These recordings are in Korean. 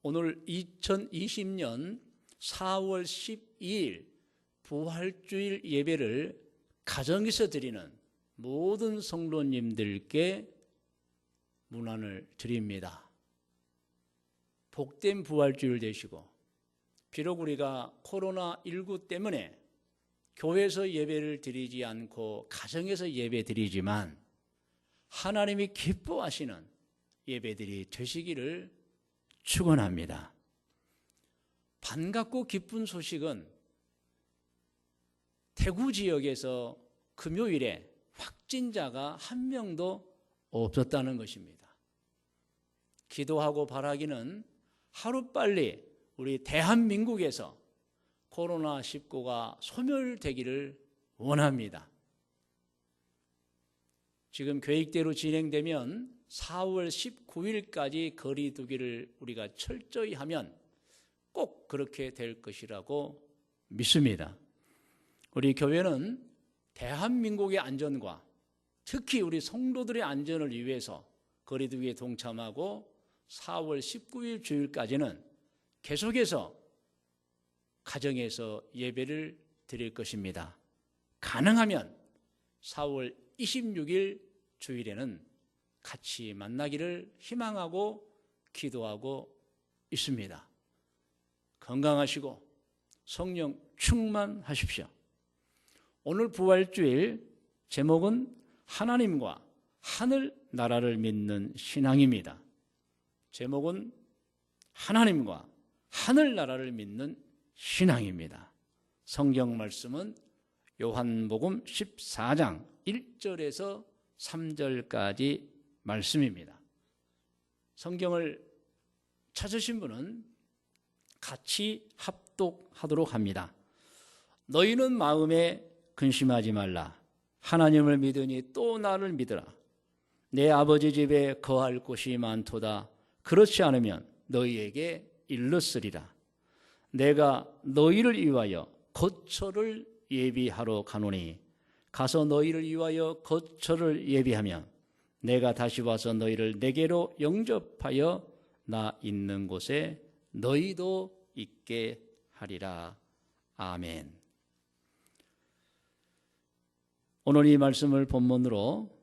오늘 2020년 4월 12일 부활주일 예배를 가정에서 드리는 모든 성도님들께 문안을 드립니다. 복된 부활주일 되시고, 비록 우리가 코로나19 때문에 교회에서 예배를 드리지 않고 가정에서 예배 드리지만 하나님이 기뻐하시는 예배들이 되시기를 축원합니다. 반갑고 기쁜 소식은 대구 지역에서 금요일에 확진자가 한 명도 없었다는 것입니다. 기도하고 바라기는 하루빨리 우리 대한민국에서 코로나19가 소멸되기를 원합니다. 지금 계획대로 진행되면 4월 19일까지 거리 두기를 우리가 철저히 하면 꼭 그렇게 될 것이라고 믿습니다. 우리 교회는 대한민국의 안전과 특히 우리 성도들의 안전을 위해서 거리 두기에 동참하고 4월 19일 주일까지는 계속해서 가정에서 예배를 드릴 것입니다. 가능하면 4월 26일 주일에는 같이 만나기를 희망하고 기도하고 있습니다. 건강하시고 성령 충만하십시오. 오늘 부활주일 제목은 하나님과 하늘 나라를 믿는 신앙입니다. 제목은 하나님과 하늘 나라를 믿는 신앙입니다. 성경 말씀은 요한복음 14장 1절에서 3절까지 말씀입니다. 성경을 찾으신 분은 같이 합독하도록 합니다. 너희는 마음에 근심하지 말라. 하나님을 믿으니 또 나를 믿으라. 내 아버지 집에 거할 곳이 많도다. 그렇지 않으면 너희에게 일렀으리라. 내가 너희를 위하여 거처를 예비하러 가노니 가서 너희를 위하여 거처를 예비하면 내가 다시 와서 너희를 내게로 영접하여 나 있는 곳에 너희도 있게 하리라. 아멘. 오늘 이 말씀을 본문으로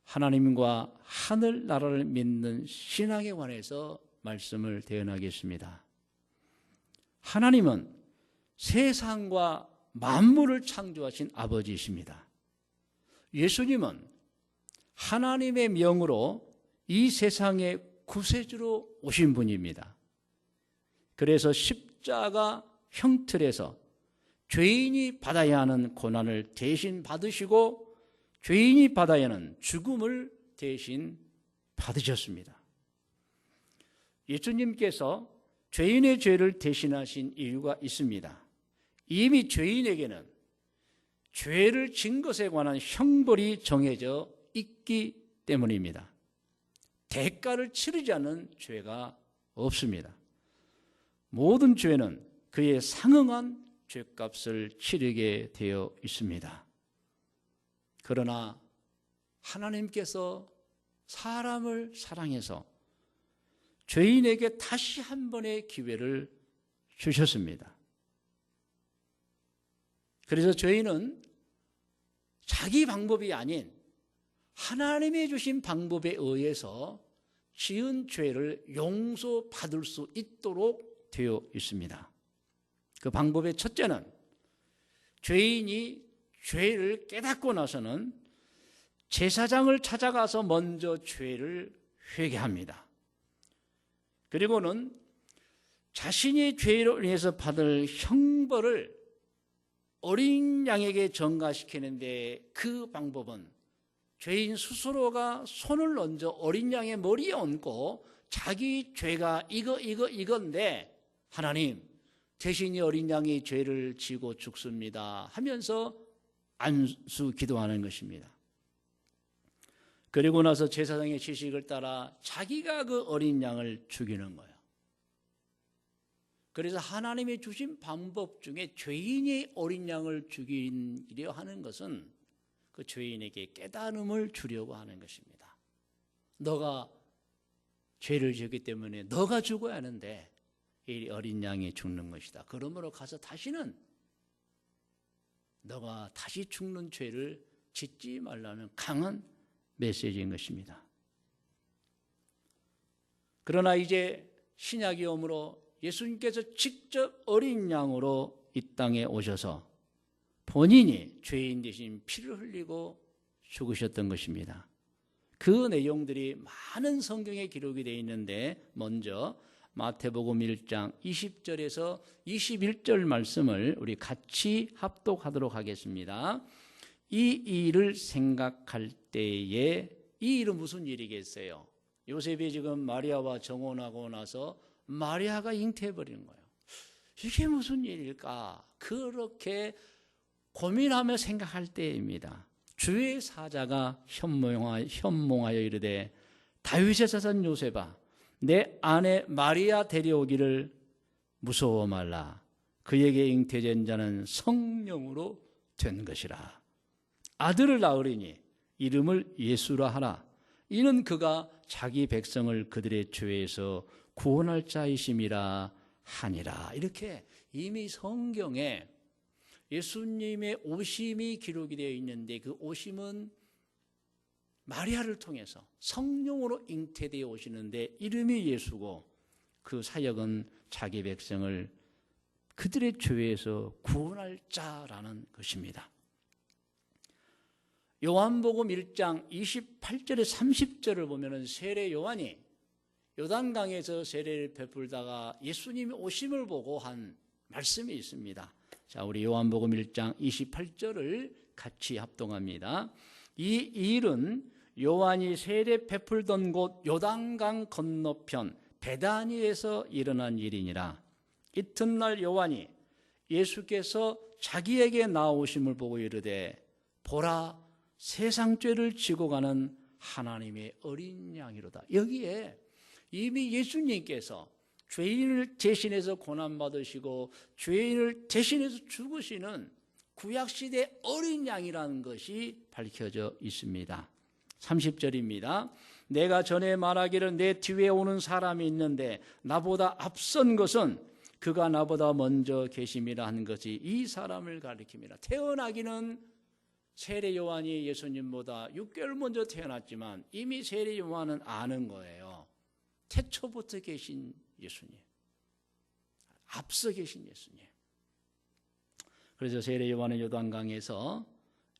하나님과 하늘 나라를 믿는 신앙에 관해서 말씀을 대언하겠습니다. 하나님은 세상과 만물을 창조하신 아버지이십니다. 예수님은 하나님의 명으로 이 세상의 구세주로 오신 분입니다. 그래서 십자가 형틀에서 죄인이 받아야 하는 고난을 대신 받으시고 죄인이 받아야 하는 죽음을 대신 받으셨습니다. 예수님께서 죄인의 죄를 대신하신 이유가 있습니다. 이미 죄인에게는 죄를 진 것에 관한 형벌이 정해져 있기 때문입니다. 대가를 치르지 않는 죄가 없습니다. 모든 죄는 그에 상응한 죄값을 치르게 되어 있습니다. 그러나 하나님께서 사람을 사랑해서 죄인에게 다시 한 번의 기회를 주셨습니다. 그래서 죄인은 자기 방법이 아닌 하나님이 주신 방법에 의해서 지은 죄를 용서받을 수 있도록 되어 있습니다. 그 방법의 첫째는 죄인이 죄를 깨닫고 나서는 제사장을 찾아가서 먼저 죄를 회개합니다. 그리고는 자신이 죄로 인해서 받을 형벌을 어린 양에게 전가시키는데 그 방법은 죄인 스스로가 손을 얹어 어린 양의 머리에 얹고 자기 죄가 이건데 하나님 대신 이 어린 양이 죄를 지고 죽습니다 하면서 안수 기도하는 것입니다. 그리고 나서 제사장의 지식을 따라 자기가 그 어린 양을 죽이는 거예요. 그래서 하나님이 주신 방법 중에 죄인이 어린 양을 죽이려 하는 것은 그 죄인에게 깨달음을 주려고 하는 것입니다. 너가 죄를 지었기 때문에 너가 죽어야 하는데 이 어린 양이 죽는 것이다. 그러므로 가서 다시는 너가 다시 죽는 죄를 짓지 말라는 강한 메시지인 것입니다. 그러나 이제 신약이 오므로 예수님께서 직접 어린 양으로 이 땅에 오셔서 본인이 죄인 대신 피를 흘리고 죽으셨던 것입니다. 그 내용들이 많은 성경에 기록이 되어 있는데 먼저 마태복음 1장 20절에서 21절 말씀을 우리 같이 합독하도록 하겠습니다. 이 일을 생각할 때에 이 일은 무슨 일이겠어요? 요셉이 지금 마리아와 정혼하고 나서 마리아가 잉태해버리는 거예요. 이게 무슨 일일까? 그렇게 고민하며 생각할 때입니다. 주의 사자가 현몽하여 이르되 다윗의 자손 요셉아 내 아내 마리아 데려오기를 무서워 말라. 그에게 잉태된 자는 성령으로 된 것이라. 아들을 낳으리니 이름을 예수라 하라. 이는 그가 자기 백성을 그들의 죄에서 구원할 자이심이라 하니라. 이렇게 이미 성경에 예수님의 오심이 기록이 되어 있는데 그 오심은 마리아를 통해서 성령으로 잉태되어 오시는데 이름이 예수고 그 사역은 자기 백성을 그들의 죄에서 구원할 자라는 것입니다. 요한복음 1장 28절에 30절을 보면 세례 요한이 요단강에서 세례를 베풀다가 예수님이 오심을 보고 한 말씀이 있습니다. 자, 우리 요한복음 1장 28절을 같이 합동합니다. 이 일은 요한이 세례 베풀던 곳 요단강 건너편 베다니에서 일어난 일이니라. 이튿날 요한이 예수께서 자기에게 나오심을 보고 이르되 보라 세상 죄를 지고 가는 하나님의 어린 양이로다. 여기에 이미 예수님께서 죄인을 대신해서 고난받으시고 죄인을 대신해서 죽으시는 구약시대 어린 양이라는 것이 밝혀져 있습니다. 30절입니다. 내가 전에 말하기를 내 뒤에 오는 사람이 있는데 나보다 앞선 것은 그가 나보다 먼저 계심이라 한 것이 이 사람을 가리킵니다. 태어나기는 세례 요한이 예수님보다 6개월 먼저 태어났지만 이미 세례 요한은 아는 거예요. 태초부터 계신 예수님, 앞서 계신 예수님. 그래서 세례 요한은 요단강에서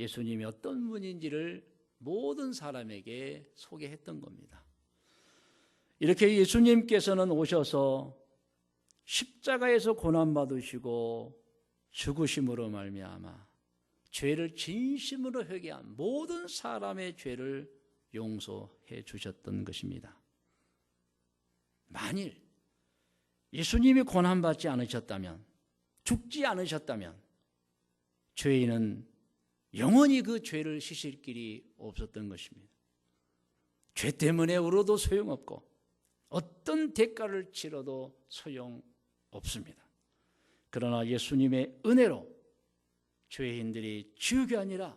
예수님이 어떤 분인지를 모든 사람에게 소개했던 겁니다. 이렇게 예수님께서는 오셔서 십자가에서 고난받으시고 죽으심으로 말미암아 죄를 진심으로 회개한 모든 사람의 죄를 용서해 주셨던 것입니다. 만일 예수님이 고난받지 않으셨다면, 죽지 않으셨다면 죄인은 영원히 그 죄를 씻을 길이 없었던 것입니다. 죄 때문에 울어도 소용없고 어떤 대가를 치러도 소용없습니다. 그러나 예수님의 은혜로 죄인들이 지옥이 아니라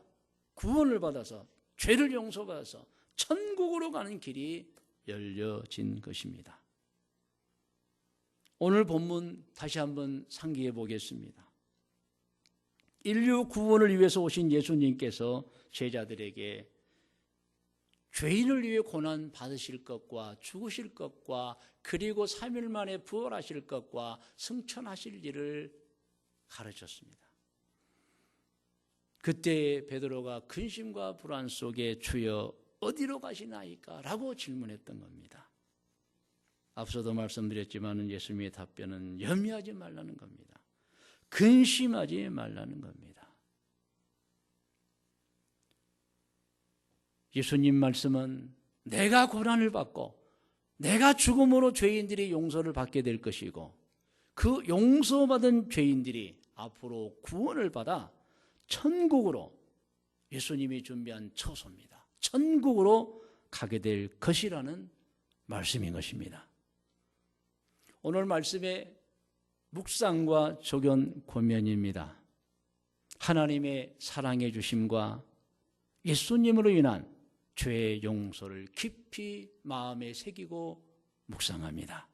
구원을 받아서 죄를 용서받아서 천국으로 가는 길이 열려진 것입니다. 오늘 본문 다시 한번 상기해 보겠습니다. 인류 구원을 위해서 오신 예수님께서 제자들에게 죄인을 위해 고난 받으실 것과 죽으실 것과 그리고 3일 만에 부활하실 것과 승천하실 일을 가르쳤습니다. 그때 베드로가 근심과 불안 속에 주여 어디로 가시나이까? 라고 질문했던 겁니다. 앞서도 말씀드렸지만 예수님의 답변은 염려하지 말라는 겁니다. 근심하지 말라는 겁니다. 예수님 말씀은 내가 고난을 받고 내가 죽음으로 죄인들이 용서를 받게 될 것이고 그 용서받은 죄인들이 앞으로 구원을 받아 천국으로 예수님이 준비한 처소입니다. 천국으로 가게 될 것이라는 말씀인 것입니다. 오늘 말씀의 묵상과 적용 권면입니다. 하나님의 사랑해 주심과 예수님으로 인한 죄의 용서를 깊이 마음에 새기고 묵상합니다.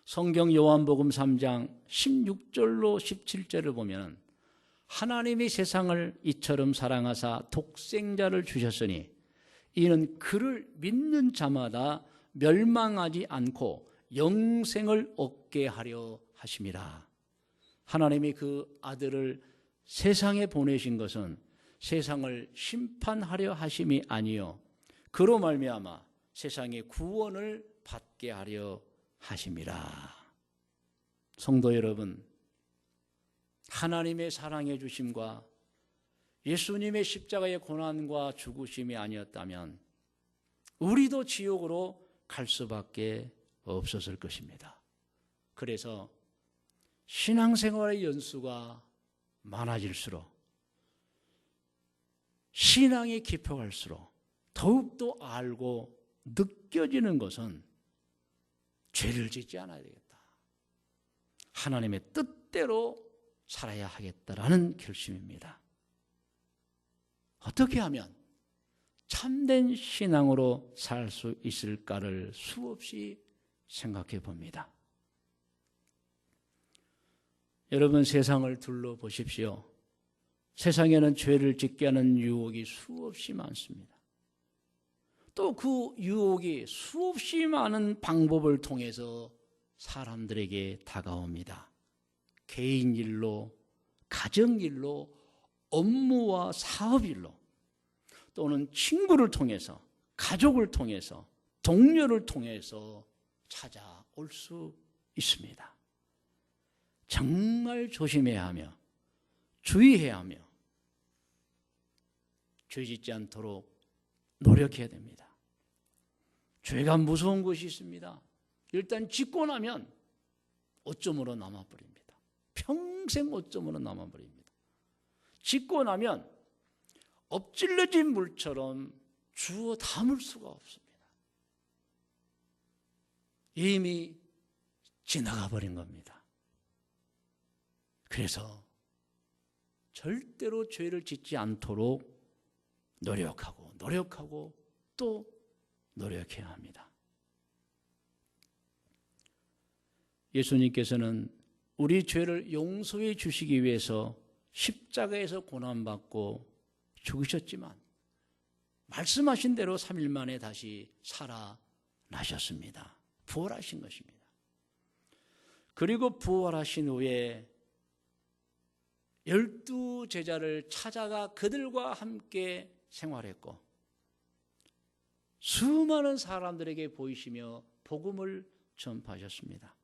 성경 요한복음 3장 16절로 17절을 보면 하나님이 세상을 이처럼 사랑하사 독생자를 주셨으니 이는 그를 믿는 자마다 멸망하지 않고 영생을 얻게 하려 하심이라. 하나님이 그 아들을 세상에 보내신 것은 세상을 심판하려 하심이 아니요 그로 말미암아 세상의 구원을 받게 하려 하심이라. 성도 여러분, 하나님의 사랑해 주심과 예수님의 십자가의 고난과 죽으심이 아니었다면 우리도 지옥으로 갈 수밖에 없었을 것입니다. 그래서 신앙생활의 연수가 많아질수록 신앙이 깊어갈수록 더욱더 알고 느껴지는 것은 죄를 짓지 않아야 되겠다. 하나님의 뜻대로 살아야 하겠다라는 결심입니다. 어떻게 하면 참된 신앙으로 살 수 있을까를 수없이 생각해 봅니다. 여러분, 세상을 둘러보십시오. 세상에는 죄를 짓게 하는 유혹이 수없이 많습니다. 또 그 유혹이 수없이 많은 방법을 통해서 사람들에게 다가옵니다. 개인 일로, 가정 일로, 업무와 사업 일로, 또는 친구를 통해서, 가족을 통해서, 동료를 통해서 찾아올 수 있습니다. 정말 조심해야 하며 주의해야 하며 죄 짓지 않도록 노력해야 됩니다. 죄가 무서운 것이 있습니다. 일단 짓고 나면 어쩌므로 남아버립니다. 평생 어쩌므로 남아버립니다. 짓고 나면 엎질러진 물처럼 주워 담을 수가 없습니다. 이미 지나가 버린 겁니다. 그래서 절대로 죄를 짓지 않도록 노력하고 또 노력해야 합니다. 예수님께서는 우리 죄를 용서해 주시기 위해서 십자가에서 고난받고 죽으셨지만 말씀하신 대로 3일 만에 다시 살아나셨습니다. 부활하신 것입니다. 그리고 부활하신 후에 12 제자를 찾아가 그들과 함께 생활했고 수많은 사람들에게 보이시며 복음을 전파하셨습니다.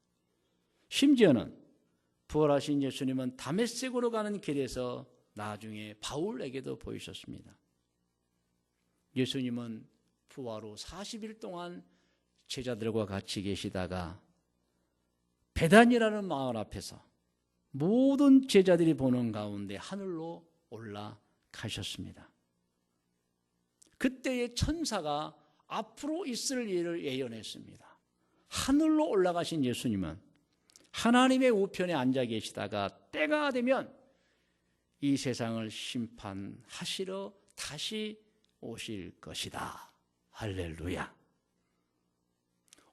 심지어는 부활하신 예수님은 다메섹으로 가는 길에서 나중에 바울에게도 보이셨습니다. 예수님은 부활 후 40일 동안 제자들과 같이 계시다가 베단이라는 마을 앞에서 모든 제자들이 보는 가운데 하늘로 올라가셨습니다. 그때의 천사가 앞으로 있을 일을 예언했습니다. 하늘로 올라가신 예수님은 하나님의 우편에 앉아 계시다가 때가 되면 이 세상을 심판하시러 다시 오실 것이다. 할렐루야.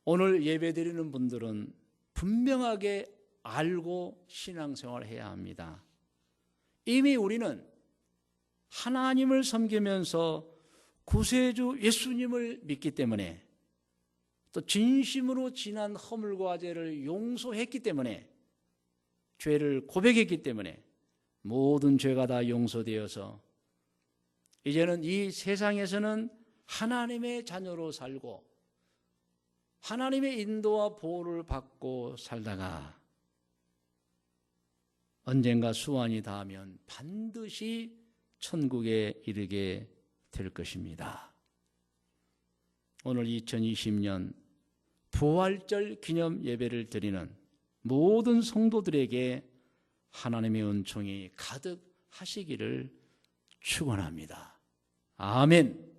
오늘 예배드리는 분들은 분명하게 알고 신앙생활을 해야 합니다. 이미 우리는 하나님을 섬기면서 구세주 예수님을 믿기 때문에 또 진심으로 지난 허물과 죄를 용서했기 때문에 죄를 고백했기 때문에 모든 죄가 다 용서되어서 이제는 이 세상에서는 하나님의 자녀로 살고 하나님의 인도와 보호를 받고 살다가 언젠가 수완이 닿으면 반드시 천국에 이르게 될 것입니다. 오늘 2020년 부활절 기념 예배를 드리는 모든 성도들에게 하나님의 은총이 가득하시기를 축원합니다. 아멘.